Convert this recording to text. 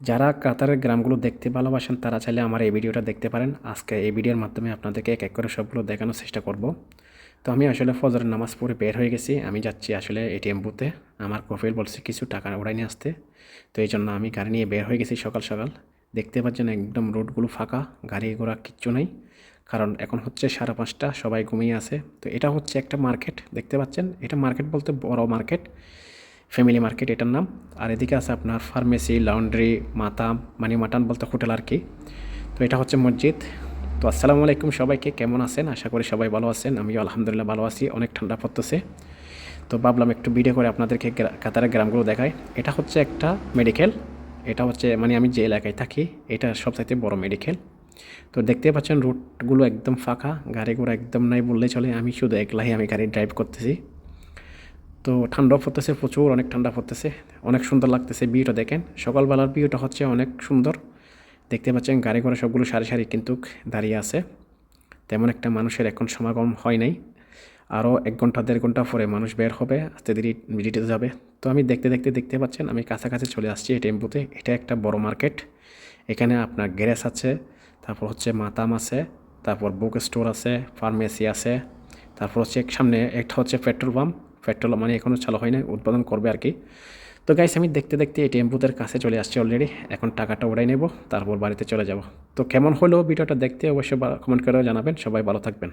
যারা কাতারের গ্রামগুলো দেখতে ভালোবাসেন তারা চাইলে আমার এই ভিডিওটা দেখতে পারেন। আজকে এই ভিডিওর মাধ্যমে আপনাদেরকে এক এক করে সবগুলো দেখানোর চেষ্টা করব। তো আমি আসলে ফজরের নামাজ পড়ে বের হয়ে গেছি। আমি যাচ্ছি আসলে এটিএম বুথে। আমার কফিল বলছে কিছু টাকা ওড়াই নিয়ে আসতে। তো এই জন্য আমি গাড়ি নিয়ে বের হয়ে গেছি সকাল সকাল। দেখতে পাচ্ছেন একদম রোডগুলো ফাঁকা, গাড়ি ঘোড়া কিচ্ছু নেই। কারণ এখন হচ্ছে 5:30, সবাই ঘুমিয়ে আছে। তো এটা হচ্ছে একটা মার্কেট, দেখতে পাচ্ছেন। এটা মার্কেট বলতে বড় মার্কেট, ফ্যামিলি মার্কেট এটার নাম। আর এদিকে আছে আপনার ফার্মেসি, লন্ড্রি, মাতাম মানে মাটান বলতে হোটেল আর কি। তো এটা হচ্ছে মসজিদ। তো আসসালামু আলাইকুম সবাইকে, কেমন আছেন? আশা করি সবাই ভালো আছেন। আমিও আলহামদুলিল্লাহ ভালো আছি। অনেক ঠান্ডা পড়তেছে। তো ভাবলাম একটু ভিডিও করে আপনাদেরকে কাতারের গ্রামগুলো দেখাই। এটা হচ্ছে একটা মেডিকেল। এটা হচ্ছে মানে আমি যে এলাকায় থাকি এটা সবচাইতে বড় মেডিকেল। তো দেখতে পাচ্ছেন রোডগুলো একদম ফাঁকা, গাড়ি ঘোড়া একদম নাই বললেই চলে। আমি শুধু একলাই আমি গাড়ি ড্রাইভ করতেছি। তো ঠান্ডাও পড়তেছে প্রচুর, অনেক ঠান্ডা পড়তেছে। অনেক সুন্দর লাগতেছে ভিউটা, দেখেন সকালবেলার ভিউটা হচ্ছে অনেক সুন্দর। দেখতে পাচ্ছেন গাড়ি ঘোড়া সবগুলো সারি সারি কিন্তু দাঁড়িয়ে আছে। তেমন একটা মানুষের এখন সমাগম হয় নাই। আরও 1 ঘন্টা 1.5 ঘন্টা পরে মানুষ বের হবে, আস্তে ধীরে ভিডিওতে যাবে। তো আমি দেখতে দেখতে দেখতে পাচ্ছেন আমি কাছাকাছি চলে আসছি এই টেম্পুতে। এটা একটা বড় মার্কেট। এখানে আপনার গ্যারেজ আছে, তারপর হচ্ছে মাতাম আছে, তারপর বুক স্টোর আছে, ফার্মেসি আছে, তারপর হচ্ছে সামনে একটা হচ্ছে পেট্রোল পাম্প। পেট্রোল মানে এখনও চালু হয় না, উদ্বোধন করবে আর কি। তো গাইস আমি দেখতে দেখতে এই টেম্পুদের কাছে চলে আসছি অলরেডি। এখন টাকাটা উড়াই নেব, তারপর বাড়িতে চলে যাব। তো কেমন হলো ভিডিওটা দেখতে অবশ্যই কমেন্ট করে জানাবেন। সবাই ভালো থাকবেন।